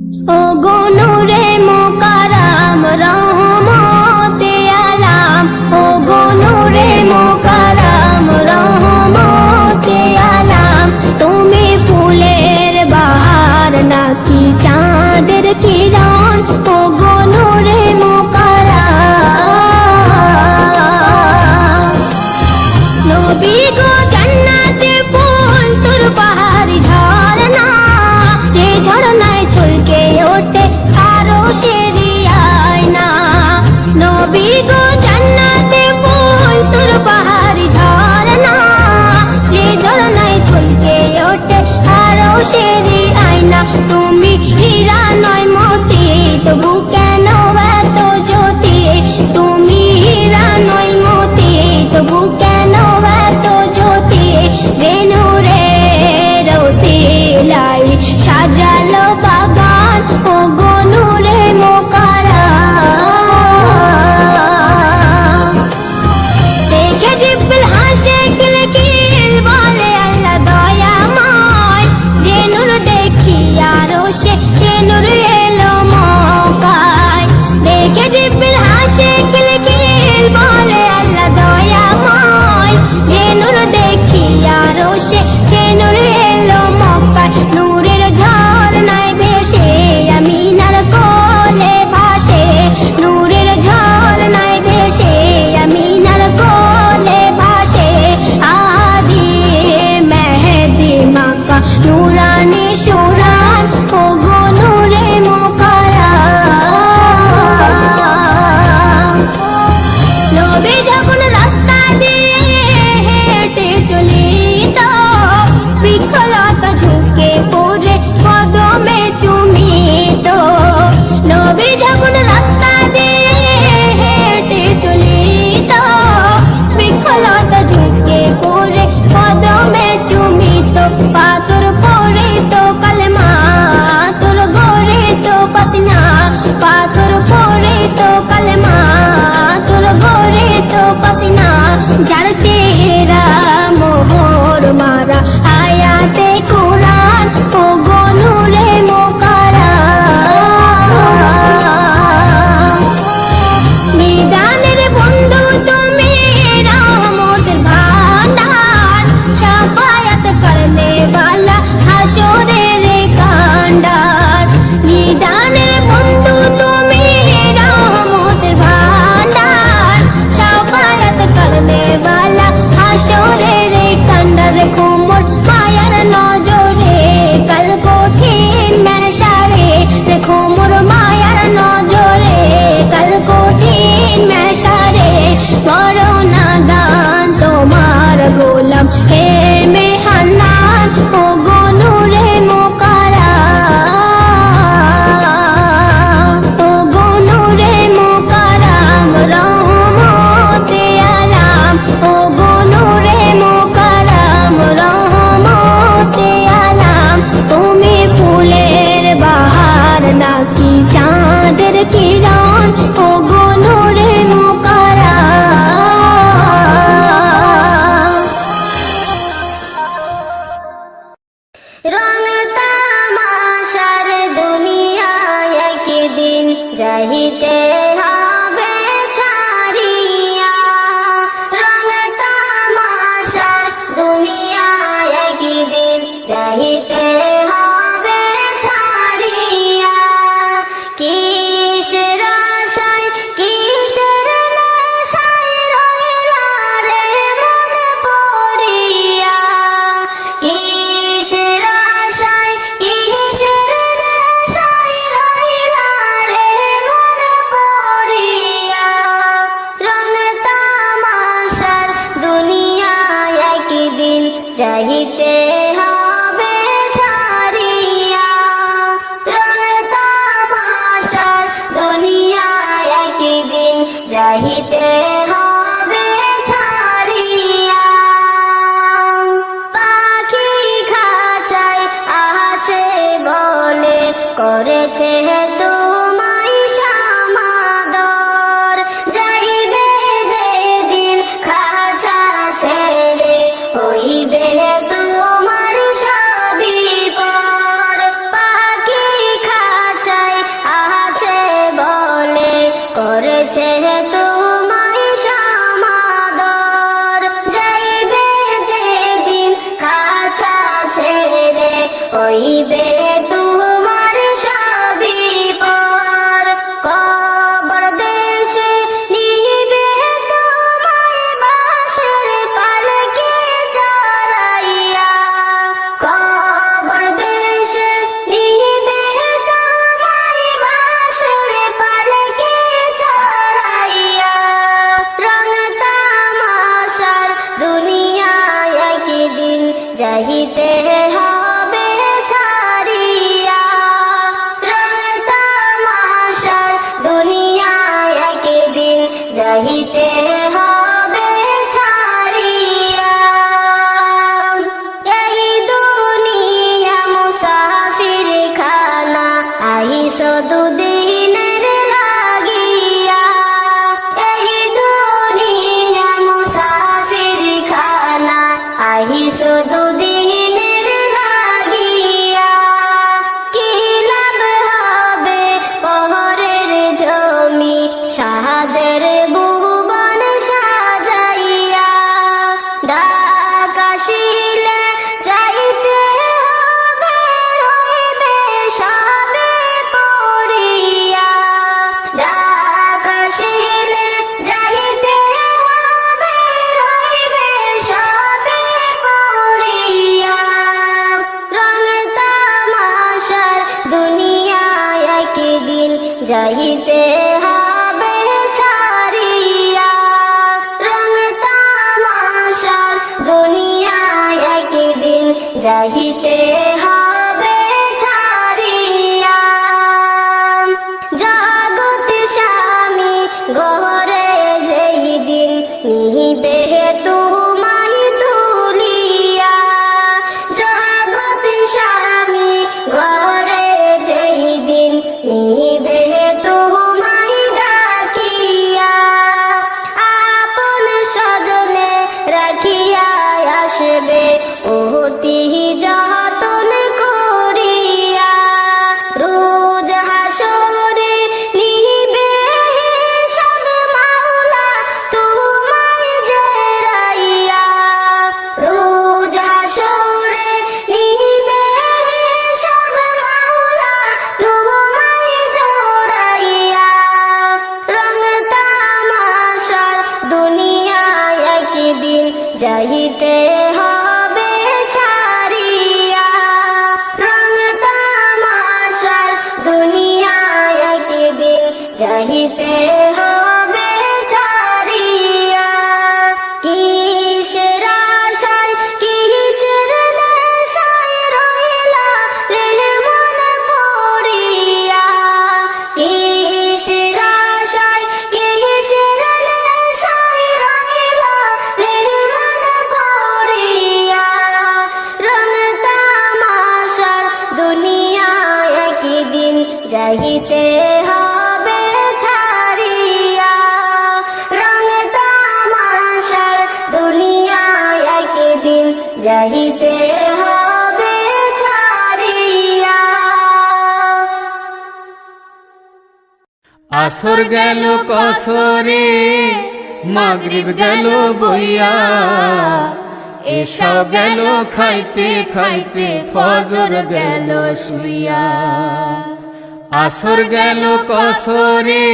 ও গো নূরে মুকাররম রহমতে আলাম, ও গো নূরে মুকাররম রহমতে আলাম, তুমি ফুলের বাহার নাকি চাঁদের কিরণ, ও গো নূরে মুকাররম। নবী গো জান্নাতে ফুল তোর পাহাড়ি ঝরনা, যে ঝরনায় ছলকে ওঠে আরো সেরি আয়না। নবী গো জান্নাতে ফুল তোর পাহাড়ি ঝরনা, যে ঝরনায় ছলকে ওঠে আরো সেরি আয়না। তুমি হীরা নয় মতি, তবু কেন এত জ্যোতি, তুমি হীরা নয় মতি, তবু কেন এত জ্যোতি, যে নূরের ওসিলায় সাজালো বাগান, ও গো নূরে মুকাররম। দেখে জিব্রিল হাসে খিলখিল, বলে আল্লাহ দয়াময়, যে নূর দেখিয়া রোষে সে নূর এলো মক্কায়। দেখে জিব্রিল হাসে খিলখিল, বলে আল্লাহ দয়াময়, যে নূর দেখিয়া রোষে সে নূর এলো মক্কায়। নূরের ঝরনায় ভেসে আমিনার কোলে ভাসে, নূরের ঝরনায় ভেসে আমিনার কোলে ভাসে, আদি মেহেদি মাকা নূরানি সুরান, ও গো নূরে মুকাররম। নবী যখন রাস্তা দিয়ে হেঁটে চলিত, বৃক্ষলতা ঝুঁকে পড়ে কদমে চুমিত। নবী যখন রাস্তা দিয়ে হেঁটে চলিত, বৃক্ষলতা ঝুঁকে পড়ে কদমে চুমিত। পাথর পড়িত কালেমা তোর গড়িত পাসিনা, পাথর পড়িত কালেমা তোর গড়িত পাসিনা। যার চেহারা মোহর মারা আয়াতে কুরআন, ও গো নূরে মুকাররম। নিদানের বন্ধু তুমি রহমতের ভান্ডার, শাফায়াত করনে वाला হাসরের কান্ডার। নিদানের বন্ধু তুমি রহমতের ভান্ডার, শাফায়াত করনে वाला হাসরের কান্ডার। রেখো মোর মায়ার নজরে কাল কঠিন মেহশারে, রেখো মোর মায়ার নজরে কাল কঠিন মেহশারে। করো না দান তোমার গোলাম হে মেহান্নান, ও গো নূরে মুকাররম, ও গো নূরে মুকাররম রহমতে আলাম, ও গো নূরে মুকাররম রহমতে আলাম। তুমি ফুলের বাহার নাকি চাঁদের কিরণ, ও গো নূরে মুকাররম। রং তামাশার দুনিয়ায় একদিন যাইতে হবে ছাড়িয়া, রং তামাশার দুনিয়ায় একদিন যাইতে হবে ছাড়িয়া। কিসের আশায় কিসের নেশায় রইলা রে মন পড়িয়া, কিসের আশায় কিসের নেশায় রইলা রে মন পড়িয়া। রং তামাশার দুনিয়ায় একদিন যাইতে হবে ছাড়িয়া, রং তামাশার দুনিয়ায় একদিন যাইতে হবে ছাড়িয়া। পাখি খাঁচায় আছে বলে করেছে তোমায় সমাদর, যাইবে যেদিন খাঁচা ছেড়ে হইবে তোমার সবই পর। পাখি খাঁচায় যাইতে হবে ছাড়িয়া, রং তামাশার দুনিয়ায় একদিন যাইতে হবে ছাড়িয়া। জগৎ স্বামী গহরে যেই দিন নিবে তোমায় তুলিয়া, জগৎ স্বামী গহরে যেই দিন নিবে তোমায় ডাকিয়া, আপন স্বজনে রাখিয়া আসবে অতি যতন করিয়া। রোজ হাসরে নিবে সব মাওলা তোমায় জেরাইয়া, রোজ হাসরে নিবে সব মাওলা তোমায় জোড়াইয়া। রং তামাশার দুনিয়ায় একদিন যাইতে হবে ছাড়িয়া, রং তামাশার দুনিয়ায় একদিন যাইতে হবে ছাড়িয়া। কিসের আশায় কিসের নেশায় রইলা রে মন পড়িয়া, কিসের আশায় কিসের নেশায় রইলা রে মন পড়িয়া। রং তামাশার দুনিয়ায় একদিন যাইতে হবে ছাড়িয়া, রং তামাশার দুনিয়ায় একদিন যাইতে হবে ছাড়িয়া। আসর গেল কসরে মাগরিব গেল বইয়া, এসা গেল খাইতে খাইতে ফজর গেল শুইয়া। আসর গেল কসরে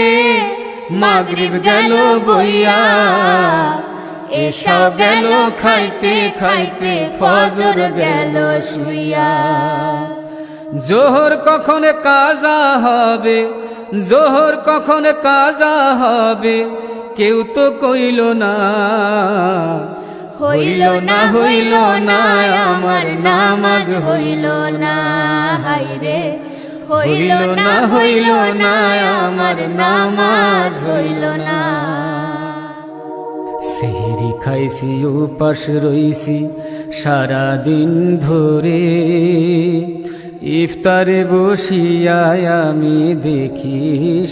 মাগরিব গেল বইয়া, এসা গেল খাইতে খাইতে ফজর গেল শুইয়া। জোহর কখন কাজা হবে, জোহর কখন কাজা হবে, কেউ তো কইল না। হইল না হইল না আমার নামাজ হইল না, হায়রে হইল না হইল না আমার নামাজ হইল না। সেহরি খাইছি উপাস রইছি সারাদিন ধরে, ইফতারে বসিয়া আমি দেখি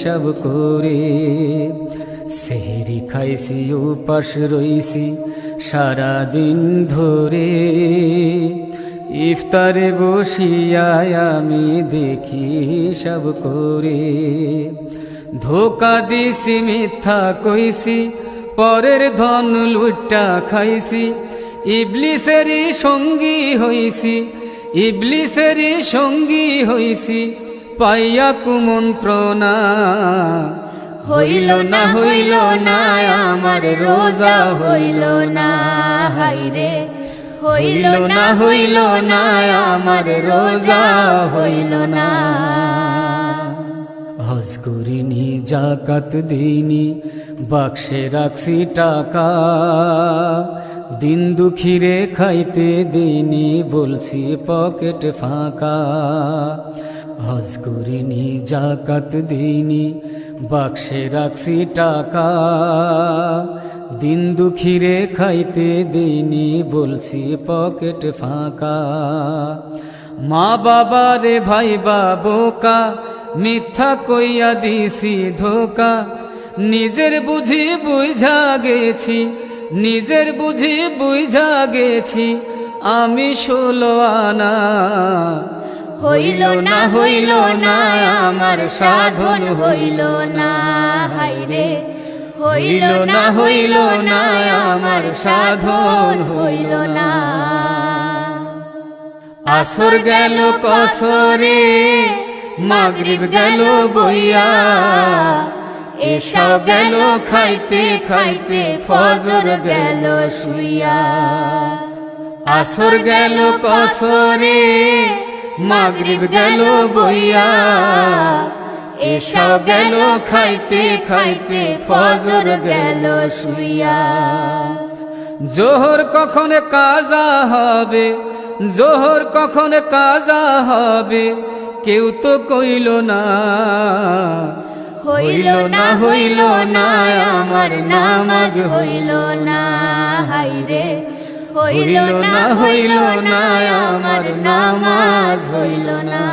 সব করে। সেহরি খাইছি উপাস রইছি সারাদিন ধরে, ইফতারে বসিয়া আমি দেখি সব করে। ধোকা দিছি মিথ্যা কইছি পরের ধন লুটা খাইছি, ইবলিসেরই সঙ্গী হইছি, ইবলিসেরই সঙ্গী হইছি পাইয়া কুমন্ত্রণা। হইল না হইল না আমার রোজা হইল না, হায়রে হইল না হইল না আমার রোজা হইল না। হজ করিনি জাকাত দিইনি বাক্সে রাখছি টাকা, দিন দুঃখীরে খাইতে দিইনি বলছি পকেট ফাঁকা। হজ করিনি জাকাত দিইনি বাক্সে রাখছি টাকা, দিন দুঃখীরে খাইতে দিইনি বলছি পকেট ফাঁকা। মা বাবারে ভাই বোকা মিথ্যা কইয়া দিছি ধোকা, নিজের বুঝি বুঝা গেছি, নিজের বুঝি বুঝা গেছি আমি 16 আনা। হইল না হইল না আমার সাধন হইল না, হায়রে হইল না হইল না আমার সাধন হইল না। আসর গেল কসরে মাগরিব গেল বইয়া, এসা গেল খাইতে খাইতে ফজর গেল শুইয়া। আসর গেল কসরে মাগরিব গেল বইয়া, এসা গেল খাইতে খাইতে ফজর গেল শুইয়া। জোহর কখন কাজা হবে, জোহর কখন কাজা হবে, কেউ তো কইল না। হইল না হইল না আমার নামাজ হইল না, হাইরে হইল না হইল না আমার নামাজ হইল না।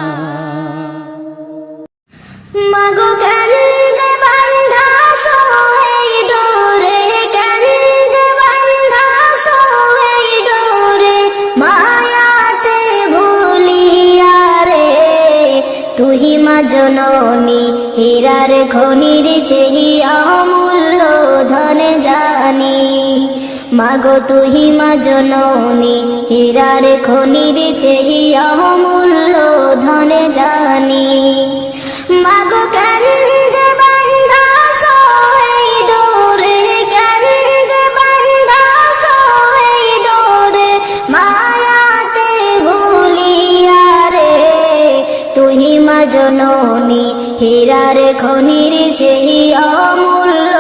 মাগো কেন যে বান্ধাছো এই ডোরে, কেন যে বান্ধাছো এই ডোরে, মায়াতে ভুলিয়া রে। তুহি মা জননী হীরার খনির চেহি অমূল্য ধন জানি। মাগো তুহি মা জননী হীরার খনির চেহি অমূল্য ধন জানি। মাগো কেন যে বান্ধাছো এই ডোরে, কেন যে বান্ধাছো এই ডোরে, মায়াতে ভুলিয়া রে। তুহি মা জননী হীরার খনির সেই অমূল্য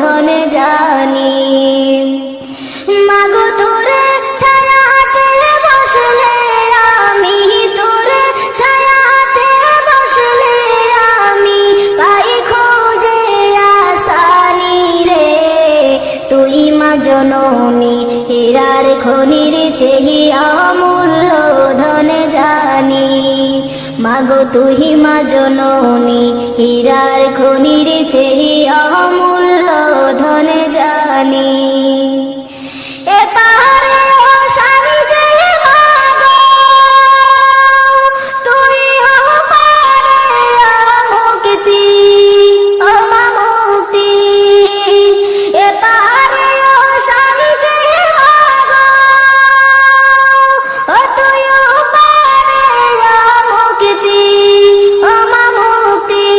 ধন জানি। মাগো তোরে ছায়াতে বসলে আমি, তোরে ছায়াতে বসলে আমি, পাই খোঁজে আসানি রে। তুই মা জননী হীরার খনির চেহি অমূল্য ধন জানি। মাগো তুহি মা জননী হীরার খনির চেহি অমূল্য ধন জানি। এ পাহাড়ে ও শান্তি মাগো, তুই ও পারে মুক্তি, ও মা মুক্তি। এ পাহাড়ে ও শান্তি মাগো, ও তুই ও পারে মুক্তি, ও মা মুক্তি।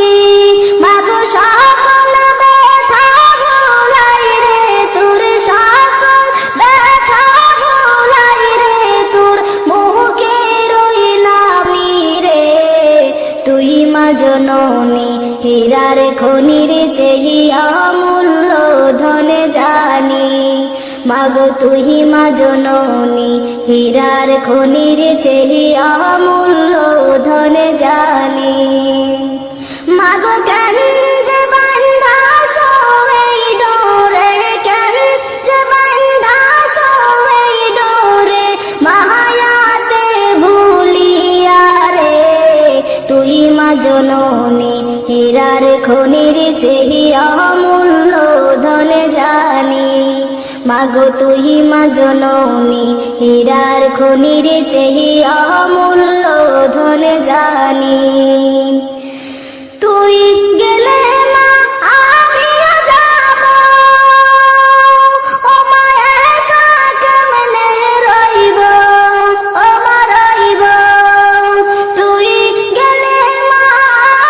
মাগো সকল ব্যথা ভুলাই রে তোর, সকল ব্যথা ভুলাই রে তোর, মুখে রইলামি রে। তুই মা জননী হীরার খনির চেহি অমূল্য ধন জানি। মাগো তুহি মা জননী হীরার খনির চেহি অমূল্য ধন জানি। মাগো কেন যে বান্ধাছো এই ডোরে, কেন যে বান্ধাছো এই ডোরে, মায়াতে ভুলিয়া রে। তুই মা জননী হীরার খনির চেহি অমূল্য ধন জানি। মাগো তুহি মা জননী হীরার খনির চেহি অমূল্য ধন জানি। তুই গেলে মা আমিও যাব, ও মা একা কেমনে রইব, ও মা রইব। তুই গেলে মা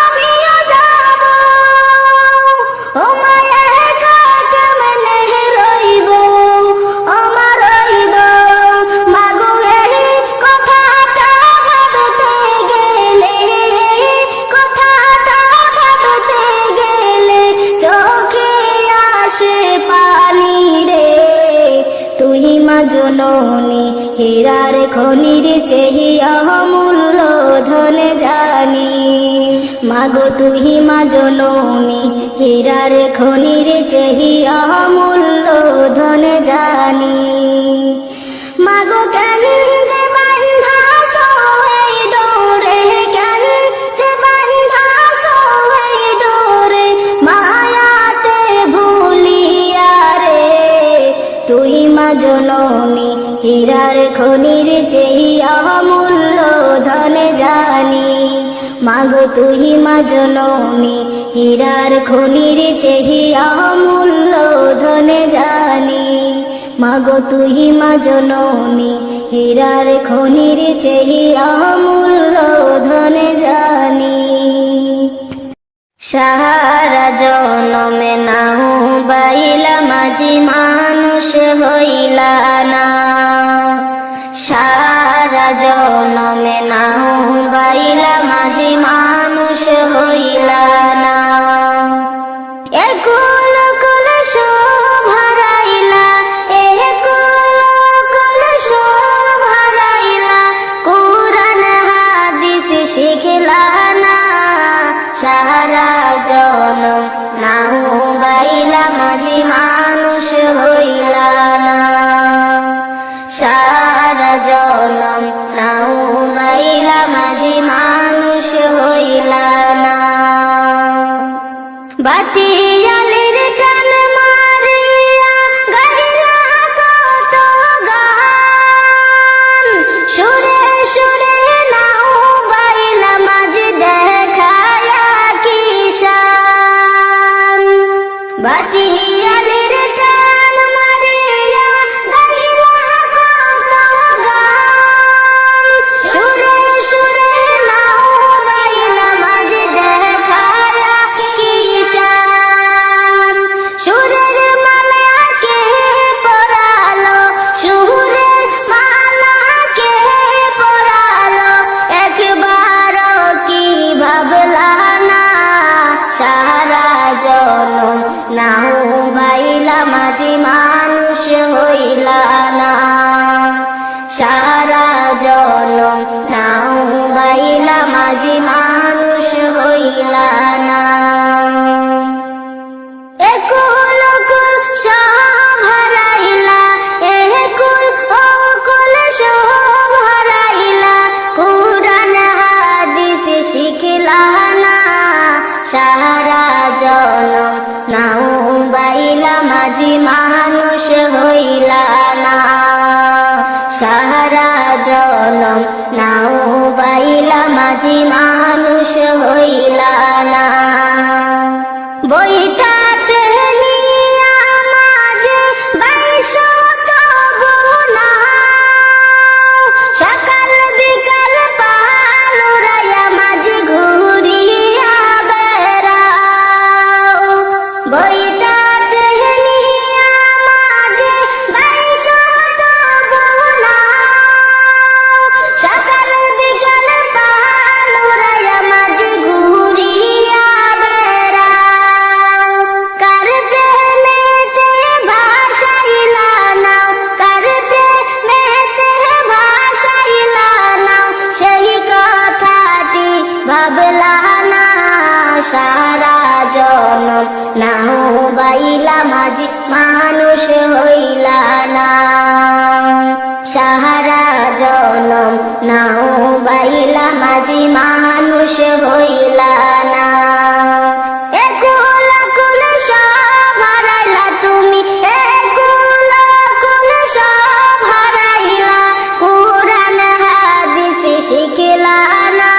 আমিও যাব, ও মা একা কেমনে রইব, ও মা রইব। মাগো এই কথাটা ভাবতে গেলে, কথাটা ভাবতে গেলে চোখে আসে পানি রে। তুই মা জননী হীরার খনির চেহি অমূল্য ধন জানি। মাগো তুই মা জননী হীরার খনির চেহি অমূল্য ধন জানি। মাগো কেন যে বান্ধাছো এই ডোরে, কেন যে বান্ধাছো এই ডোরে, মায়াতে ভুলিয়া রে। তুই মা জননী হীরার খনির চেহি অমূল্য ধন জানি। মাগো তুই মা জননী হীরার খনির চেহি অমূল্য ধন জানি। মাগো তুই মা জননী হীরার খনির চেহি অমূল্য ধন জানি। সারা জনমে নাও বাইলা মাঝি মানুষ হইলা না। সারা জনমে নাও বাইলা মাঝি মানুষ হইলা বাতিয়ালির টান মারিয়া গাইলা কত গান, সুরে সুরে নাও বাইলা মাঝে দেখায়া কিষান। বাতিয়ালির টান মারিয়া গাইলা কত গান, সুরে সুরে নাও বাইলা মাঝে দেখায়া কিষান। সুরের মালা কে পরালো, সুরের মালা কে পরালো, একবারও কি ভাবলা না সারা জনম নাও বাইলা মাঝি মানুষ হইলা না, সারা জনম নাও বাইলা মাঝি মানুষ হইলা না। একুল কুল সব হারাইলা, একুল অকুল সব হারাইলা, কুরআন হাদিস শিখিলা না সারা জনম নাও বাইলা মাঝি মানুষ হইলা না, সারা জনম নাও বাইলা মাঝি মানুষ হইলা না। বইটাতে নিয়া মাঝে বাইশো তবু না, সকাল বিকাল পাল উড়াইয়া মাঝে ঘুরিয়া বেড়াও। বইটাতে নিয়া মাঝে বাইশো তবু না, সকাল বিকাল পাল উড়াইয়া মাঝে ঘুরিয়া বেড়াও। কার প্রেমেতে ভাসাইলা নাও, কার প্রেমেতে ভাসাইলা নাও, সেই কথাটি ভাবলা না সারা জনম নাও বাইলা মাঝি মানুষ হইলা না, সারা জনম নাও বাইলা মাঝি মানুষ হইলা না। একুল কুল সব হারাইলা তুমি, একুল কুল সব হারাইলা, কুরআন হাদিস শিখিলা না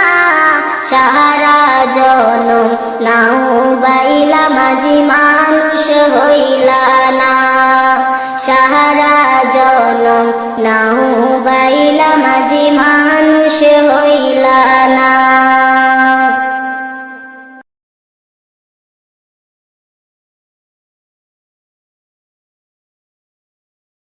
সারা জনম নাও বাইলা মাঝি মানুষ হইলা